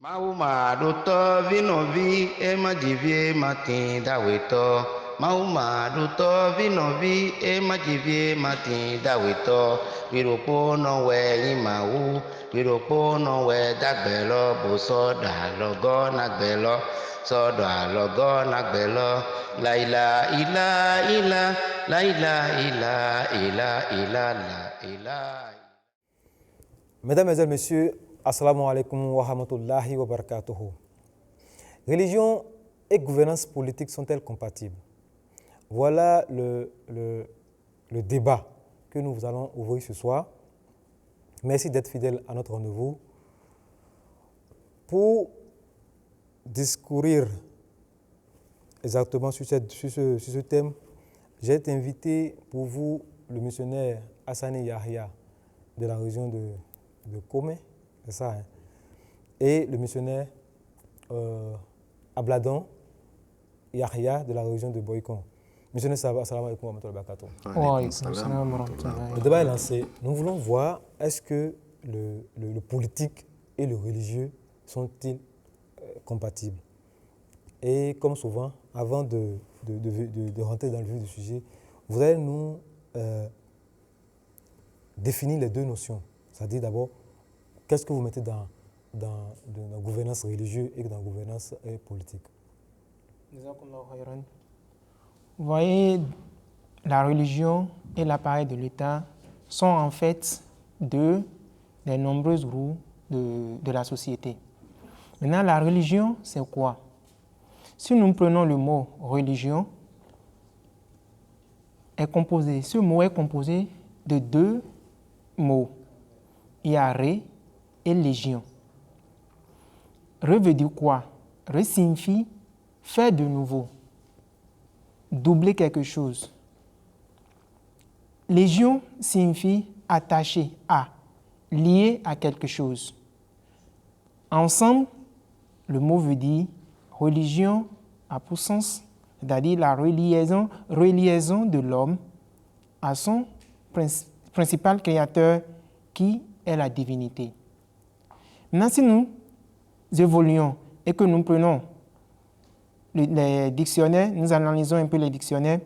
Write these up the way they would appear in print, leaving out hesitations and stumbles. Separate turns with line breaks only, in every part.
Mauma duto vinovi e majivie matin daweto. Mauma duto vinovi e majivie matin daweto. Wiropo no we imau, wiropo no we dagbelo, boso da logo nagbelo, so da logo nagbelo. Laila ila ila, laila ila ila ila la ila.
Mesdames, Mesdemoiselles, Messieurs, Assalamu alaikum wa rahmatullahi wa barakatuhu. Religion et gouvernance politique sont-elles compatibles? Voilà le débat que nous allons ouvrir ce soir. Merci d'être fidèles à notre rendez-vous. Pour discourir exactement sur ce thème, j'ai invité pour vous le missionnaire Hassani Yahya de la région de Komé, c'est ça, hein? Et le missionnaire Abladon Yahya de la région de Boycon. Missionnaire, assalamu alaikum wa rahmatullahi wa barakatuh. Le débat est lancé. Nous voulons voir, est-ce que le politique et le religieux sont-ils compatibles? Et comme souvent, avant de rentrer dans le vif du sujet, vous allez nous définir les deux notions. C'est-à-dire d'abord, qu'est-ce que vous mettez dans la gouvernance religieuse et dans la gouvernance politique?
Vous voyez, la religion et l'appareil de l'État sont en fait deux des nombreuses roues de la société. Maintenant, la religion, c'est quoi? Si nous prenons le mot religion, ce mot est composé de deux mots. Il y a Ré et Légion. Ré veut dire quoi? Ré signifie faire de nouveau, doubler quelque chose. Légion signifie attacher à, lié à quelque chose. Ensemble, le mot veut dire religion a pour sens, c'est-à-dire la reliaison de l'homme à son principal créateur qui est la divinité. Maintenant, si nous évoluons et que nous prenons les dictionnaires, nous analysons un peu les dictionnaires,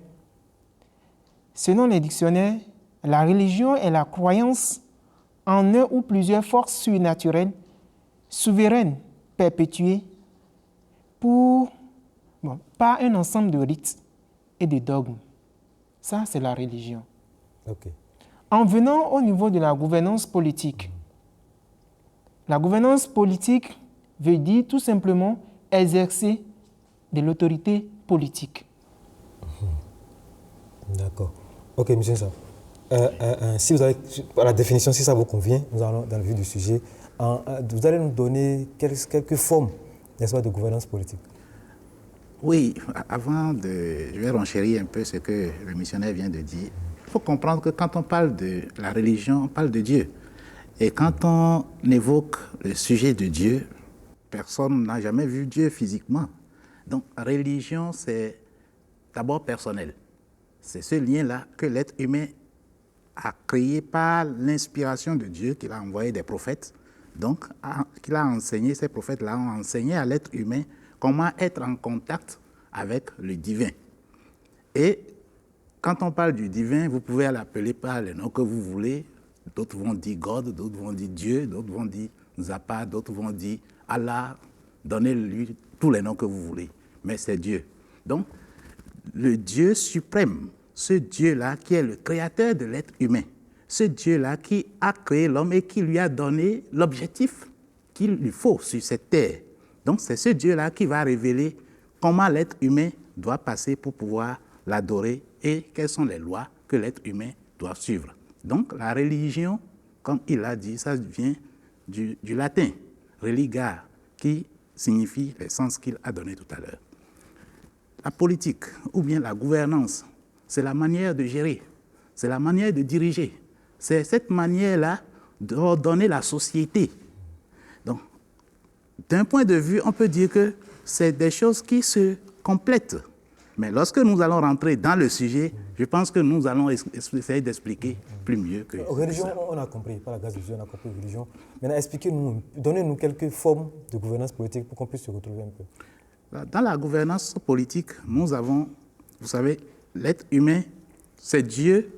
selon les dictionnaires, la religion est la croyance en un ou plusieurs forces surnaturelles, souveraines, perpétuées, par un ensemble de rites et de dogmes. Ça, c'est la religion.
Okay.
En venant au niveau de la gouvernance politique, la gouvernance politique veut dire tout simplement exercer de l'autorité politique.
D'accord. Ok, monsieur Sam. Si vous avez la définition, si ça vous convient, nous allons dans le vif du sujet. Vous allez nous donner quelques formes, n'est-ce pas, de gouvernance politique.
Oui, je vais renchérir un peu ce que le missionnaire vient de dire. Il faut comprendre que quand on parle de la religion, on parle de Dieu. Et quand on évoque le sujet de Dieu, personne n'a jamais vu Dieu physiquement. Donc, religion, c'est d'abord personnel. C'est ce lien-là que l'être humain a créé par l'inspiration de Dieu, qu'il a envoyé des prophètes. Donc, qu'il a enseigné, ces prophètes-là ont enseigné à l'être humain comment être en contact avec le divin. Et quand on parle du divin, vous pouvez l'appeler par les noms que vous voulez. D'autres vont dire God, d'autres vont dire Dieu, d'autres vont dire Zappa, d'autres vont dire Allah. Donnez-lui tous les noms que vous voulez. Mais c'est Dieu. Donc, le Dieu suprême, ce Dieu-là qui est le créateur de l'être humain, ce Dieu-là qui a créé l'homme et qui lui a donné l'objectif qu'il lui faut sur cette terre. Donc, c'est ce Dieu-là qui va révéler comment l'être humain doit passer pour pouvoir l'adorer et quelles sont les lois que l'être humain doit suivre. Donc, la religion, comme il a dit, ça vient du latin, religar, qui signifie le sens qu'il a donné tout à l'heure. La politique, ou bien la gouvernance, c'est la manière de gérer, c'est la manière de diriger. C'est cette manière-là d'ordonner la société. Donc, d'un point de vue, on peut dire que c'est des choses qui se complètent. Mais lorsque nous allons rentrer dans le sujet, je pense que nous allons essayer d'expliquer plus mieux que
Religion,
ça.
on a compris, par la grâce de Dieu, on a compris religion. Maintenant, expliquez-nous, donnez-nous quelques formes de gouvernance politique pour qu'on puisse se retrouver un peu.
Dans la gouvernance politique, nous avons, vous savez, l'être humain, c'est Dieu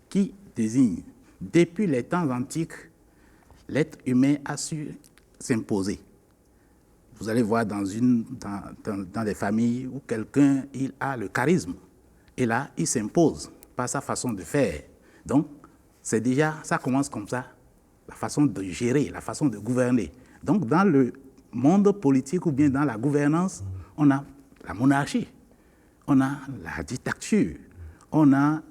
qui désigne. Depuis les temps antiques, l'être humain a su s'imposer. Vous allez voir dans des familles où quelqu'un il a le charisme. Et là, il s'impose par sa façon de faire. Donc, c'est déjà, ça commence comme ça, la façon de gérer, la façon de gouverner. Donc, dans le monde politique ou bien dans la gouvernance, on a la monarchie, on a la dictature, on a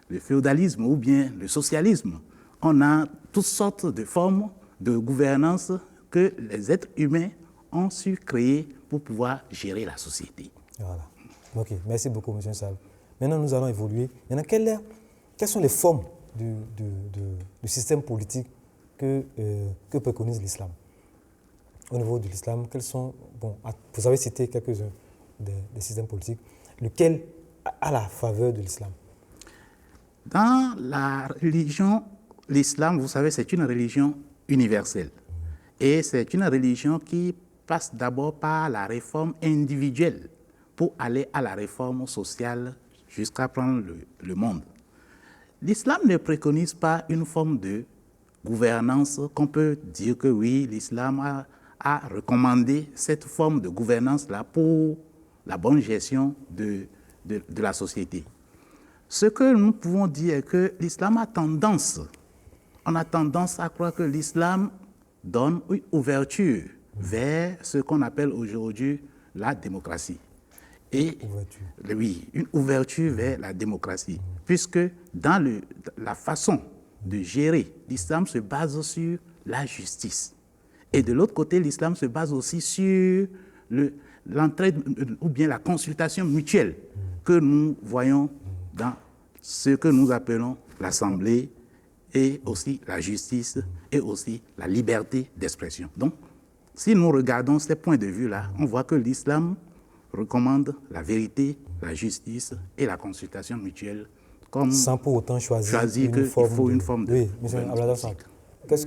le féodalisme ou bien le socialisme. On a toutes sortes de formes de gouvernance que les êtres humains ont su créer pour pouvoir gérer la société.
Voilà. Ok, merci beaucoup, M. Sall. Maintenant, nous allons évoluer. Maintenant, quelles sont les formes du système politique que préconise l'islam? Au niveau de l'islam, quels sont... Bon, vous avez cité quelques-uns des systèmes politiques. Lequel a la faveur de l'islam?
Dans la religion, l'islam, vous savez, c'est une religion universelle. Et c'est une religion qui passe d'abord par la réforme individuelle pour aller à la réforme sociale jusqu'à prendre le monde. L'islam ne préconise pas une forme de gouvernance qu'on peut dire que oui, l'islam a recommandé cette forme de gouvernance-là pour la bonne gestion de la société. Ce que nous pouvons dire est que l'islam on a tendance à croire que l'islam donne une ouverture vers ce qu'on appelle aujourd'hui la démocratie. Et oui, une ouverture vers la démocratie, puisque dans la façon de gérer, l'islam se base sur la justice. Et de l'autre côté, l'islam se base aussi sur l'entraide ou bien la consultation mutuelle que nous voyons dans ce que nous appelons l'assemblée et aussi la justice et aussi la liberté d'expression. Donc, si nous regardons ces points de vue-là, on voit que l'islam recommande la vérité, la justice et la consultation mutuelle comme
sans pour autant choisir
qu'il faut une forme de...
Oui, M. Abladassan, qu'est-ce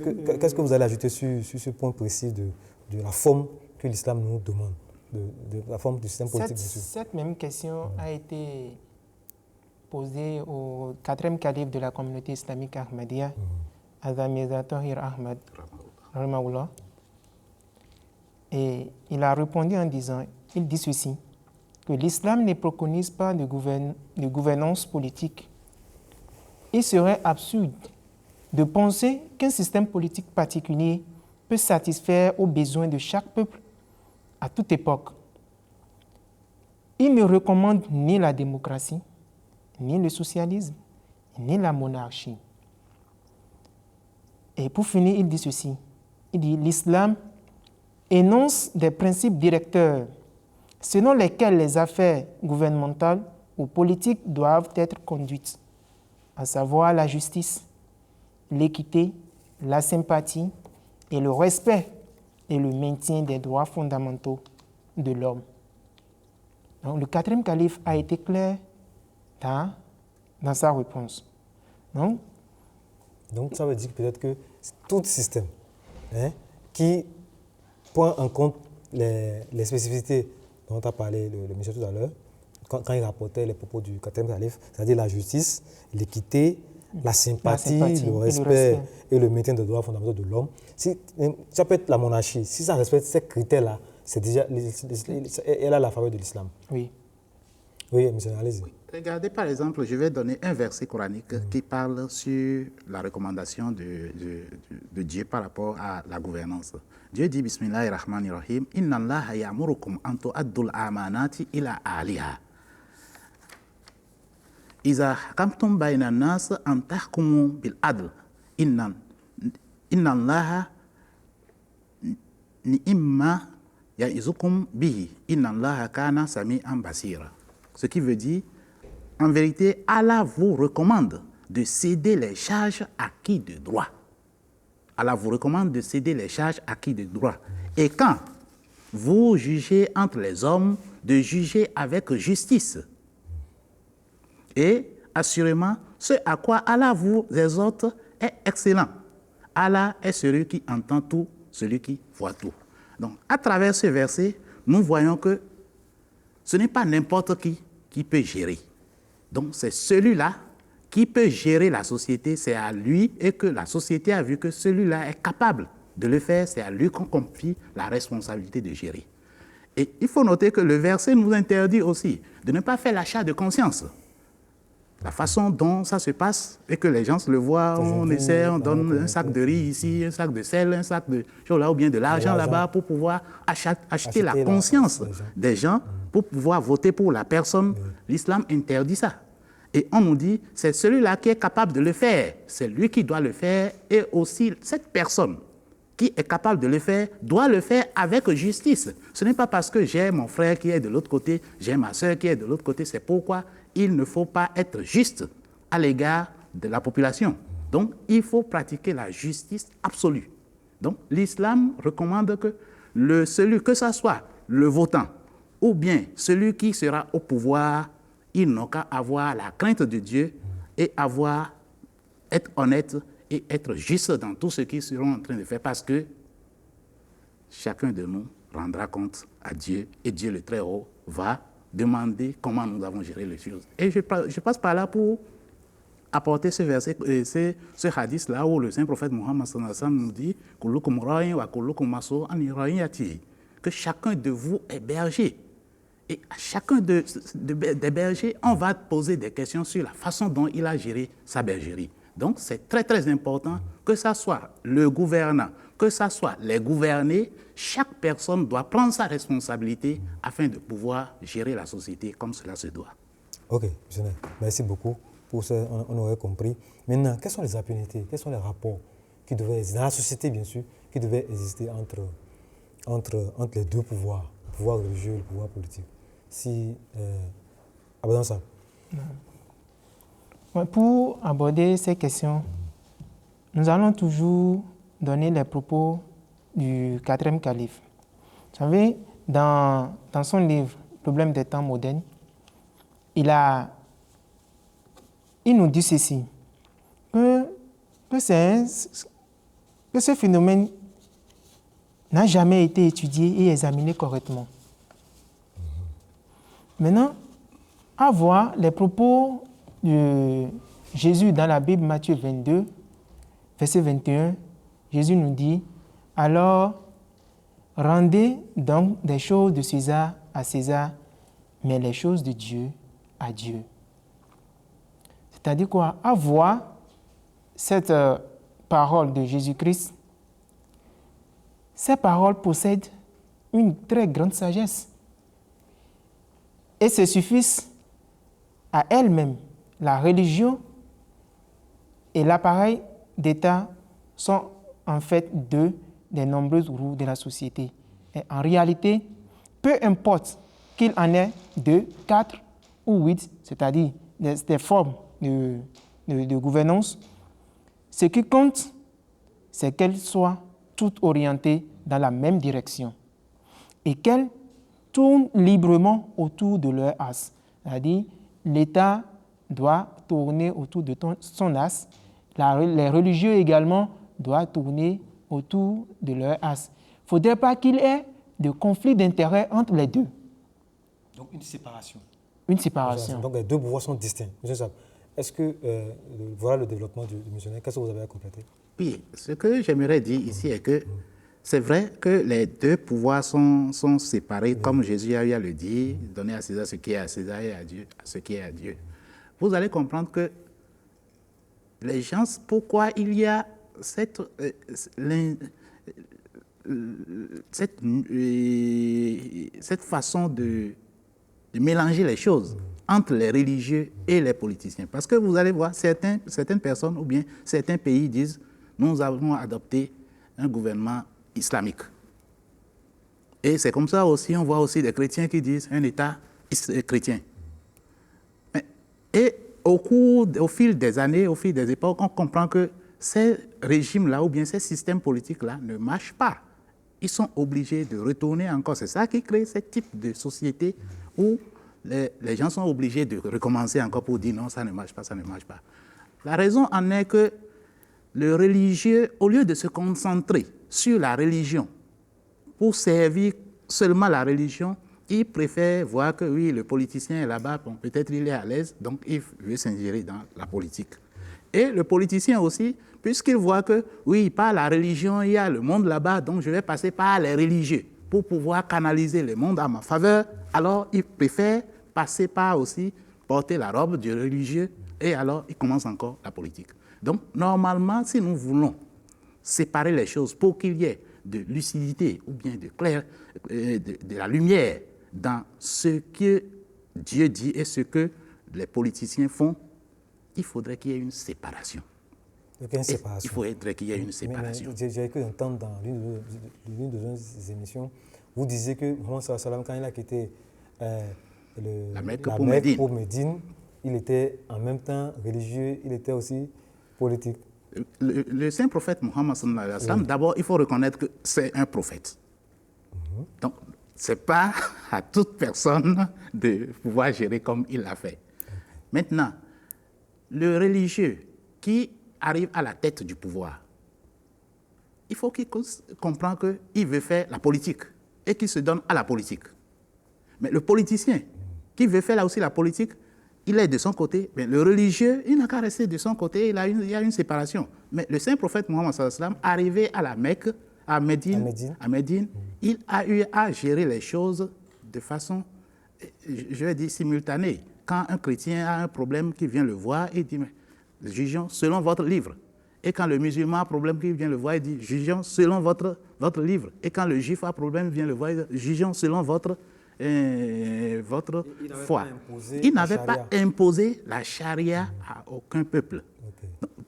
que vous allez ajouter sur ce point précis de la forme que l'islam nous demande, de la forme du système politique?
Cette même question a été posée au 4e calife de la communauté islamique Ahmadiyya, Hazrat Mirza Tahir Ahmad, Rahimahullah. Et il a répondu en disant, il dit ceci, que l'islam ne préconise pas de gouvernance politique. Il serait absurde de penser qu'un système politique particulier peut satisfaire aux besoins de chaque peuple à toute époque. Il ne recommande ni la démocratie, ni le socialisme, ni la monarchie. Et pour finir, il dit ceci, il dit l'islam énonce des principes directeurs selon lesquels les affaires gouvernementales ou politiques doivent être conduites, à savoir la justice, l'équité, la sympathie et le respect et le maintien des droits fondamentaux de l'homme. Donc, le 4e calife a été clair dans sa réponse.
Donc ça veut dire peut-être que tout système qui prend en compte les spécificités dont a parlé le monsieur tout à l'heure, quand il rapportait les propos du 4e calife, c'est-à-dire la justice, l'équité, la sympathie, le respect et le maintien des droits fondamentaux de l'homme. Ça peut être la monarchie. Si ça respecte ces critères-là, c'est déjà, elle a la faveur de l'islam.
Oui.
Oui, monsieur, allez-y.
Oui. Regardez par exemple, je vais donner un verset coranique qui parle sur la recommandation de Dieu par rapport à la gouvernance. Dieu dit, Bismillahirrahmanirrahim, Inna Allaha ya'murukum an tu'addul amanati ila ahliha. Iza hakamtum bayna nas an tahkumu bil adl. Inna Allaha ni'imma ya'izukum bihi. Inna Allaha kana sami'an basira. Ce qui veut dire, en vérité, Allah vous recommande de céder les charges acquises de droit. Allah vous recommande de céder les charges acquises de droit. Et quand vous jugez entre les hommes, de juger avec justice. Et assurément, ce à quoi Allah vous exhorte est excellent. Allah est celui qui entend tout, celui qui voit tout. Donc, à travers ce verset, nous voyons que ce n'est pas n'importe qui peut gérer. Donc, c'est celui-là qui peut gérer la société, c'est à lui, et que la société a vu que celui-là est capable de le faire, c'est à lui qu'on confie la responsabilité de gérer. Et il faut noter que le verset nous interdit aussi de ne pas faire l'achat de conscience. La façon dont ça se passe et que les gens le voient, on essaie, on donne un sac de riz ici, un sac de sel, un sac de choses là, ou bien de l'argent là-bas pour pouvoir acheter la conscience des gens, pour pouvoir voter pour la personne. L'islam interdit ça. Et on nous dit, c'est celui-là qui est capable de le faire, c'est lui qui doit le faire, et aussi cette personne qui est capable de le faire, doit le faire avec justice. Ce n'est pas parce que j'ai mon frère qui est de l'autre côté, j'ai ma soeur qui est de l'autre côté, c'est pourquoi il ne faut pas être juste à l'égard de la population. Donc, il faut pratiquer la justice absolue. Donc, l'islam recommande que celui, que ce soit le votant ou bien celui qui sera au pouvoir, ils n'ont qu'à avoir la crainte de Dieu et être honnête et être juste dans tout ce qu'ils seront en train de faire, parce que chacun de nous rendra compte à Dieu, et Dieu le Très-Haut va demander comment nous avons géré les choses. Et je passe par là pour apporter ce verset, ce hadith-là où le saint prophète Mohammed nous dit que chacun de vous est berger. Et à chacun des bergers, on va poser des questions sur la façon dont il a géré sa bergerie. Donc, c'est très, très important que ce soit le gouvernant, que ce soit les gouvernés, chaque personne doit prendre sa responsabilité afin de pouvoir gérer la société comme cela se doit.
Ok, missionnaire, merci beaucoup pour ça, on aurait compris. Maintenant, quelles sont les affinités, quels sont les rapports qui devaient exister, dans la société bien sûr, qui devaient exister entre les deux pouvoirs, le pouvoir religieux et le pouvoir politique? Abordons ça.
Pour aborder ces questions, nous allons toujours donner les propos du quatrième calife. Vous savez, dans son livre « Problème des temps modernes », il nous dit ceci, que ce phénomène n'a jamais été étudié et examiné correctement. Maintenant, à voir les propos de Jésus dans la Bible, Matthieu 22, verset 21, Jésus nous dit, « Alors, rendez donc des choses de César à César, mais les choses de Dieu à Dieu. » C'est-à-dire quoi? À voir cette parole de Jésus-Christ, ces paroles possèdent une très grande sagesse. Et se suffisent à elles-mêmes. La religion et l'appareil d'État sont en fait deux des nombreuses roues de la société. Et en réalité, peu importe qu'il en ait 2, 4 ou 8, c'est-à-dire des formes de gouvernance, ce qui compte, c'est qu'elles soient toutes orientées dans la même direction et qu'elles tournent librement autour de leur axe. C'est-à-dire, l'État doit tourner autour de son axe, les religieux également doivent tourner autour de leur axe. Il ne faudrait pas qu'il y ait de conflit d'intérêts entre les deux.
Donc une séparation.
Une séparation.
Donc les deux pouvoirs sont distincts. Est-ce que, voilà le développement du missionnaire, qu'est-ce que vous avez à compléter?
Oui, ce que j'aimerais dire ici est que c'est vrai que les deux pouvoirs sont séparés, comme Jésus a eu à le dire, donner à César ce qui est à César et à Dieu ce qui est à Dieu. Vous allez comprendre que les gens, pourquoi il y a cette façon de mélanger les choses entre les religieux et les politiciens. Parce que vous allez voir, certaines personnes ou bien certains pays disent « nous avons adopté un gouvernement islamique ». Et c'est comme ça aussi, on voit aussi des chrétiens qui disent un État chrétien. Et au fil des années, au fil des époques, on comprend que ces régimes-là ou bien ces systèmes politiques-là ne marchent pas. Ils sont obligés de retourner encore. C'est ça qui crée ce type de société où les gens sont obligés de recommencer encore pour dire non, ça ne marche pas, ça ne marche pas. La raison en est que le religieux, au lieu de se concentrer sur la religion pour servir seulement la religion, il préfère voir que oui, le politicien est là-bas, bon, peut-être il est à l'aise, donc il veut s'ingérer dans la politique. Et le politicien aussi, puisqu'il voit que oui, par la religion, il y a le monde là-bas, donc je vais passer par les religieux pour pouvoir canaliser le monde à ma faveur, alors il préfère passer par aussi porter la robe du religieux et alors il commence encore la politique. Donc normalement, si nous voulons séparer les choses pour qu'il y ait de lucidité ou bien de la lumière dans ce que Dieu dit et ce que les politiciens font, il faudrait qu'il y ait une séparation. Il faudrait qu'il y ait une séparation.
J'ai cru entendre dans l'une de nos émissions, vous disiez que Mohamed Salam, quand il a quitté la Mecque pour Médine, il était en même temps religieux, il était aussi politique.
Le saint prophète Mohammed sallallahu alayhi wa sallam, d'abord, il faut reconnaître que c'est un prophète. Donc, ce n'est pas à toute personne de pouvoir gérer comme il l'a fait. Maintenant, le religieux qui arrive à la tête du pouvoir, il faut qu'il comprenne qu'il veut faire la politique et qu'il se donne à la politique. Mais le politicien qui veut faire là aussi la politique, il est de son côté, mais le religieux, il n'a qu'à rester de son côté, il y a une séparation. Mais le saint prophète Mohammed sallallahu alayhi wa sallam, arrivé à la Mecque, à Médine, il a eu à gérer les choses de façon, je vais dire, simultanée. Quand un chrétien a un problème, qui vient le voir, il dit, mais jugeons selon votre livre. Et quand le musulman a un problème, qui vient le voir, il dit, jugeons selon votre livre. Et quand le juif a un problème, il vient le voir, il dit, jugeons selon votre foi. Il n'avait pas imposé la charia à aucun peuple.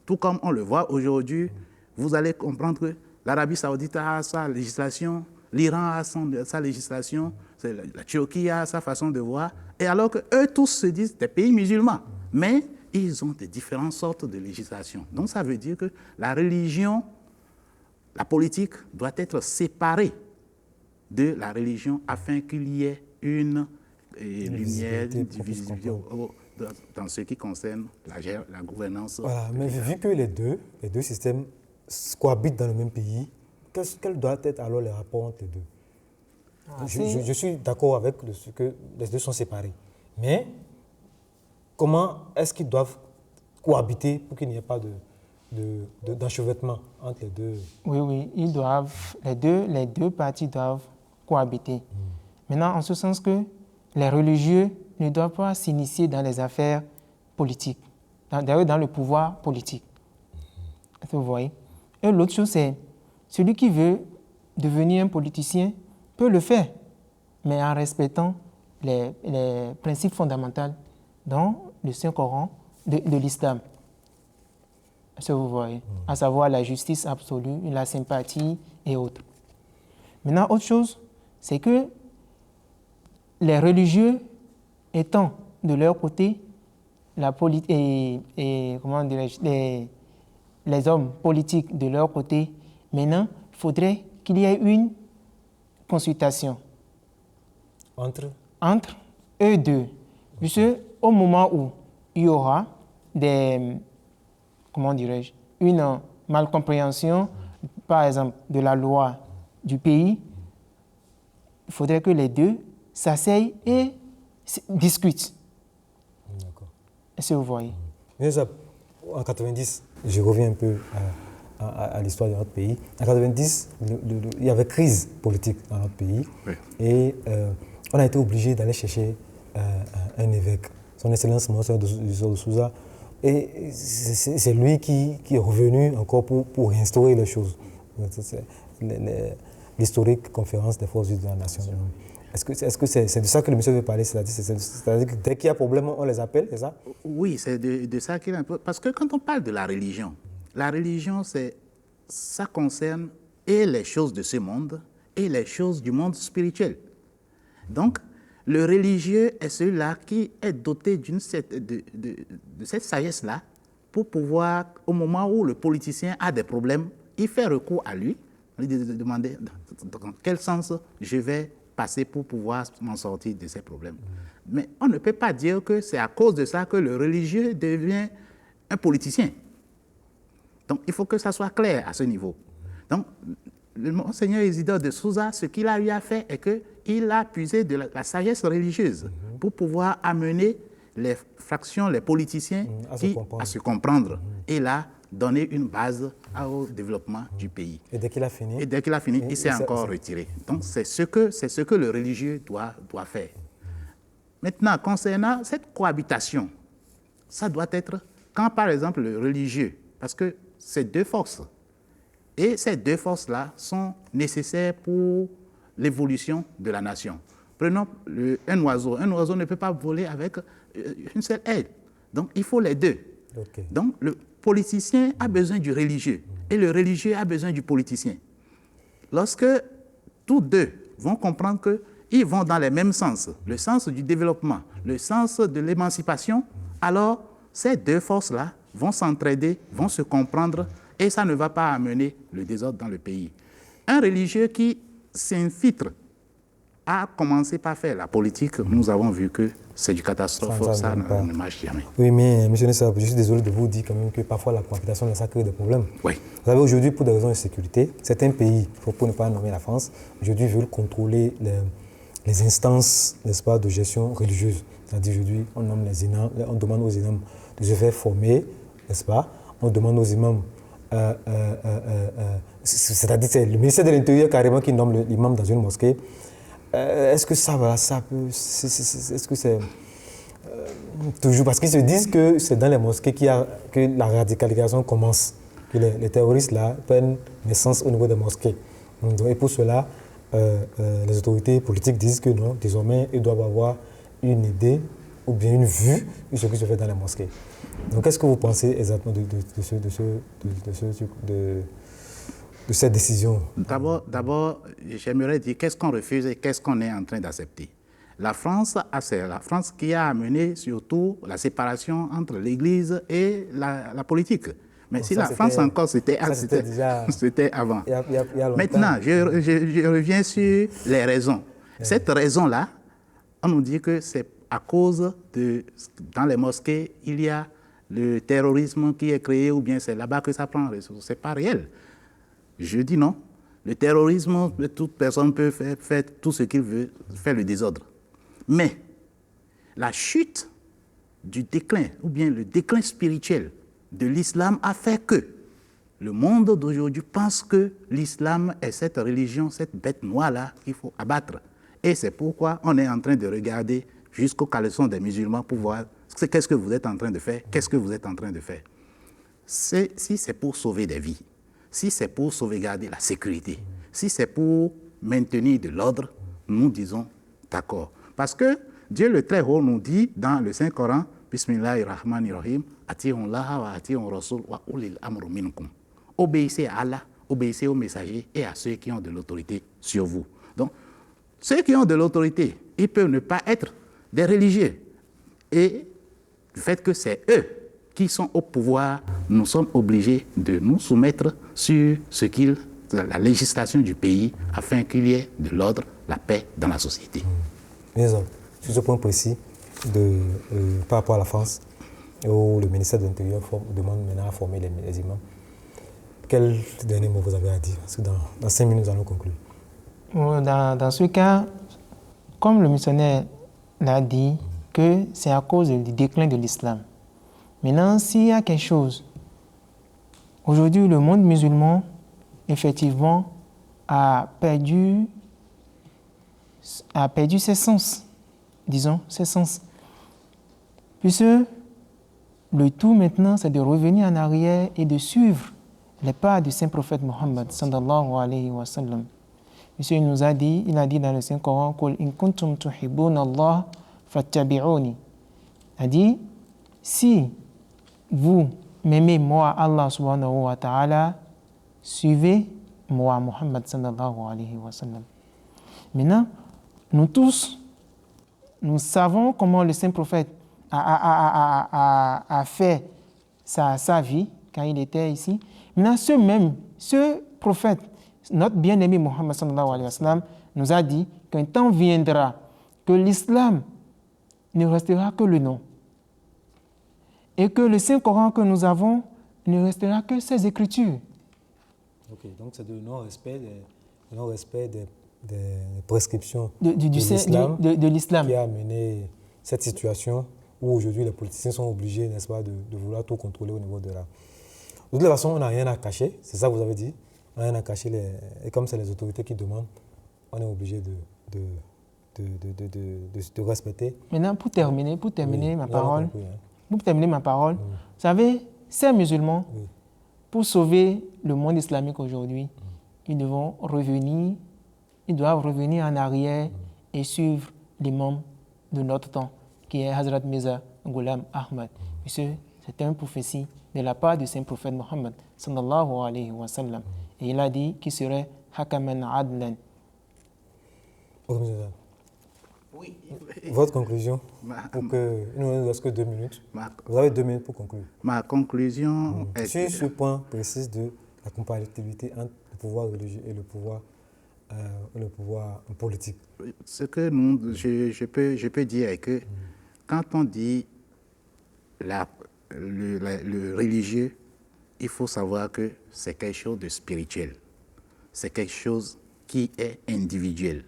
Tout comme on le voit aujourd'hui, vous allez comprendre que l'Arabie saoudite a sa législation, l'Iran a sa législation, la Turquie a sa façon de voir, et alors qu'eux tous se disent des pays musulmans, mais ils ont des différentes sortes de législation. Donc ça veut dire que la religion, la politique doit être séparée de la religion afin qu'il y ait une lumière, une visibilité dans ce qui concerne la gouvernance.
Voilà, mais vu que les deux systèmes cohabitent dans le même pays, quel doit être alors le rapport entre les deux? Je suis d'accord avec ce que les deux sont séparés. Mais comment est-ce qu'ils doivent cohabiter pour qu'il n'y ait pas d'enchevêtrement entre les deux?
Oui, les deux parties doivent cohabiter. Maintenant, en ce sens que les religieux ne doivent pas s'initier dans les affaires politiques, d'ailleurs dans le pouvoir politique. Vous voyez? Et l'autre chose, c'est celui qui veut devenir un politicien peut le faire, mais en respectant les principes fondamentaux dans le Saint-Coran de l'islam. Ça, vous voyez, à savoir la justice absolue, la sympathie et autres. Maintenant, autre chose, c'est que les religieux étant de leur côté les hommes politiques de leur côté, maintenant, il faudrait qu'il y ait une consultation
entre
eux deux. Puisque au moment où il y aura une malcompréhension, par exemple, de la loi du pays, il faudrait que les deux s'asseyent et discutent.
D'accord.
Est-ce que vous voyez?
En 90, je reviens un peu à l'histoire de notre pays. En 90, il y avait crise politique dans notre pays.
Oui.
Et on a été obligé d'aller chercher un évêque, son Excellence Monseigneur de Souza. Et c'est lui qui est revenu encore pour réinstaurer les choses. C'est l'historique conférence des forces vives de la nation. Est-ce que c'est de ça que le monsieur veut parler? C'est-à-dire que dès qu'il y a problème, on les appelle, c'est ça?
Oui, c'est de ça qu'il est un peu. Parce que quand on parle de la religion, ça concerne et les choses de ce monde et les choses du monde spirituel. Donc, le religieux est celui-là qui est doté de cette sagesse-là pour pouvoir, au moment où le politicien a des problèmes, il fait recours à lui, lui demander dans quel sens je vais passer pour pouvoir m'en sortir de ces problèmes. Mais on ne peut pas dire que c'est à cause de ça que le religieux devient un politicien. Donc, il faut que ça soit clair à ce niveau. Donc, le monseigneur Isidore de Souza, ce qu'il a eu à faire est qu'il a puisé de la sagesse religieuse pour pouvoir amener les fractions, les politiciens à se comprendre. Et là, donner une base au développement du pays.
Et dès qu'il a fini,
il s'est encore retiré. Donc, c'est ce que le religieux doit faire. Maintenant, concernant cette cohabitation, ça doit être quand, par exemple, le religieux, parce que c'est deux forces, et ces deux forces-là sont nécessaires pour l'évolution de la nation. Prenons un oiseau. Un oiseau ne peut pas voler avec une seule aile. Donc, il faut les deux.
Okay.
Donc, le politicien a besoin du religieux et le religieux a besoin du politicien. Lorsque tous deux vont comprendre qu'ils vont dans le même sens, le sens du développement, le sens de l'émancipation, alors ces deux forces-là vont s'entraider, vont se comprendre et ça ne va pas amener le désordre dans le pays. Un religieux qui s'infiltre a commencé par faire la politique, nous avons vu que c'est du catastrophe, ça ne marche jamais.
Oui, mais M. Nessa, je suis désolé de vous dire quand même que parfois la cohabitation, ça crée des problèmes.
Oui.
Vous savez, aujourd'hui, pour des raisons de sécurité, certains pays, pour ne pas nommer la France, aujourd'hui veulent contrôler les instances, n'est-ce pas, de gestion religieuse. C'est-à-dire aujourd'hui, on nomme les imams, on demande aux imams de se faire former, n'est-ce pas? On demande aux imams, c'est-à-dire c'est le ministère de l'Intérieur carrément qui nomme l'imam dans une mosquée. Est-ce que ça va, est-ce que c'est toujours, parce qu'ils se disent que c'est dans les mosquées que la radicalisation commence, que les terroristes là prennent naissance au niveau des mosquées. Et pour cela, les autorités politiques disent que non, désormais, ils doivent avoir une idée ou bien une vue de ce qui se fait dans les mosquées. Donc, qu'est-ce que vous pensez exactement de cette décision?
D'abord, j'aimerais dire qu'est-ce qu'on refuse et qu'est-ce qu'on est en train d'accepter. La France qui a amené surtout la séparation entre l'Église et la politique. Mais bon, si la France encore, c'était avant.
Il y a
maintenant, je reviens sur les raisons. Cette raison-là, on nous dit que c'est à cause dans les mosquées, il y a le terrorisme qui est créé ou bien c'est là-bas que ça prend. Ce n'est pas réel. Je dis non. Le terrorisme, toute personne peut faire tout ce qu'il veut, faire le désordre. Mais la chute du déclin, ou bien le déclin spirituel de l'islam a fait que le monde d'aujourd'hui pense que l'islam est cette religion, cette bête noire-là qu'il faut abattre. Et c'est pourquoi on est en train de regarder jusqu'au caleçon des musulmans pour voir qu'est-ce que vous êtes en train de faire, qu'est-ce que vous êtes en train de faire. Si c'est pour sauver des vies, si c'est pour sauvegarder la sécurité, si c'est pour maintenir de l'ordre, nous disons d'accord. Parce que Dieu le Très-Haut nous dit dans le Saint-Coran, Bismillahirrahmanirrahim, Ati'ullaha wa ati'ur rasul wa ulil amru minkum. Obéissez à Allah, obéissez aux messagers et à ceux qui ont de l'autorité sur vous. Donc, ceux qui ont de l'autorité, ils peuvent ne pas être des religieux. Et le fait que c'est eux qui sont au pouvoir, nous sommes obligés de nous soumettre sur la législation du pays afin qu'il y ait de l'ordre, la paix dans la société.
Sur ce point précis, par rapport à la France, où le ministère de l'Intérieur demande maintenant à former les imams, quel dernier mot vous avez à dire? Parce que dans 5 minutes, nous allons conclure.
Dans ce cas, comme le missionnaire l'a dit, que c'est à cause du déclin de l'islam. Maintenant, s'il y a quelque chose, aujourd'hui, le monde musulman, effectivement, a perdu ses sens, disons, ses sens. Puisque le tout maintenant, c'est de revenir en arrière et de suivre les pas du saint prophète Mohammed, sallallahu alayhi wa sallam. Monsieur il a dit dans le Saint-Coran, « Qul in kuntum tuhibbuna Allah fattabi'uni » Il a dit, si vous m'aimez moi, Allah subhanahu wa ta'ala, suivez moi, Muhammad sallallahu alayhi wa sallam. Maintenant, nous tous, nous savons comment le saint prophète a fait sa vie quand il était ici. Maintenant, ce prophète, notre bien-aimé Muhammad sallallahu alayhi wa sallam, nous a dit qu'un temps viendra que l'islam ne restera que le nom et que le Saint-Coran que nous avons ne restera que ses écritures.
Ok, donc c'est le non-respect des prescriptions
de
l'islam qui a amené cette situation où aujourd'hui les politiciens sont obligés, n'est-ce pas, de vouloir tout contrôler au niveau de la... De toute façon, on n'a rien à cacher, c'est ça que vous avez dit. On n'a rien à cacher, et comme c'est les autorités qui demandent, on est obligé de respecter.
Maintenant, pour terminer ma parole, vous savez, ces musulmans, pour sauver le monde islamique aujourd'hui, ils doivent revenir en arrière et suivre l'imam de notre temps, qui est Hazrat Mirza Ghulam Ahmad. C'est une prophétie de la part du saint prophète Mohammed sallallahu alayhi wa sallam. Et il a dit qu'il serait Hakaman Adlan.
Oui.
Votre conclusion, il ne nous reste que 2 minutes. Vous avez 2 minutes pour conclure.
Ma conclusion est...
Sur ce point précis de la compatibilité entre le pouvoir religieux et le pouvoir politique.
Ce que je peux dire est que quand on dit le religieux, il faut savoir que c'est quelque chose de spirituel. C'est quelque chose qui est individuel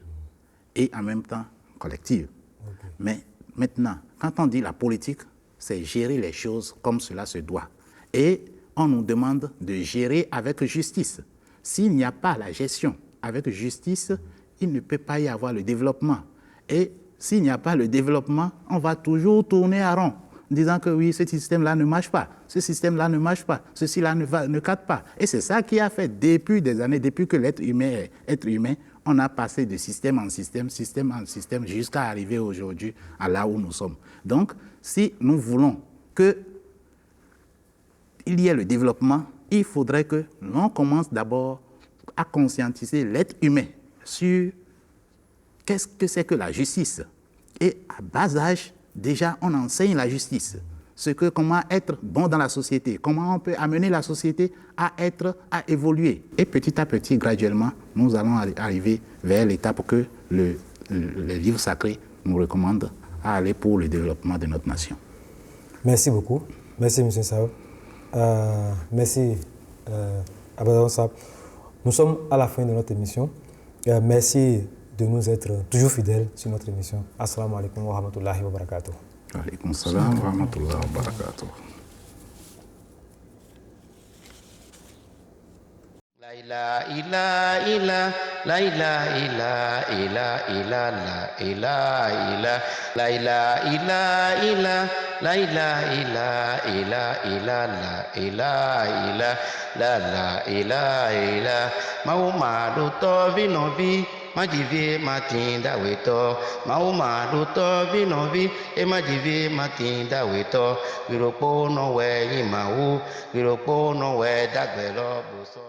et en même temps collectif. Okay. Mais maintenant, quand on dit la politique, c'est gérer les choses comme cela se doit. Et on nous demande de gérer avec justice. S'il n'y a pas la gestion avec justice, il ne peut pas y avoir le développement. Et s'il n'y a pas le développement, on va toujours tourner à rond, disant que oui, ce système-là ne marche pas, ce système-là ne marche pas, ceci-là ne cadre pas. Et c'est ça qui a fait depuis des années, depuis que l'être humain est être humain, on a passé de système en système, jusqu'à arriver aujourd'hui à là où nous sommes. Donc, si nous voulons qu'il y ait le développement, il faudrait que l'on commence d'abord à conscientiser l'être humain sur qu'est-ce que c'est que la justice. Et à bas âge, déjà, on enseigne la justice. Comment être bon dans la société, comment on peut amener la société à évoluer. Et petit à petit, graduellement, nous allons arriver vers l'étape que le livre sacré nous recommande à aller pour le développement de notre nation.
Merci beaucoup. Merci, M. Sao. Merci, Abadan Sab. Nous sommes à la fin de notre émission. Merci de nous être toujours fidèles sur notre émission. Assalamu alaikum wa rahmatullahi wa barakatuh.
Wa alaikum salam wa rahmatullahi wa barakatuh.
La ilaha illa la ilaha illa la ilaha illa la ilaha illa la ilaha illa la ilaha illa Mahumadu to vinovi majivie matinda weto Mahumadu to vinovi e majivie matinda weto Wiropo no we yimawu Wiropo no we dagbelo boso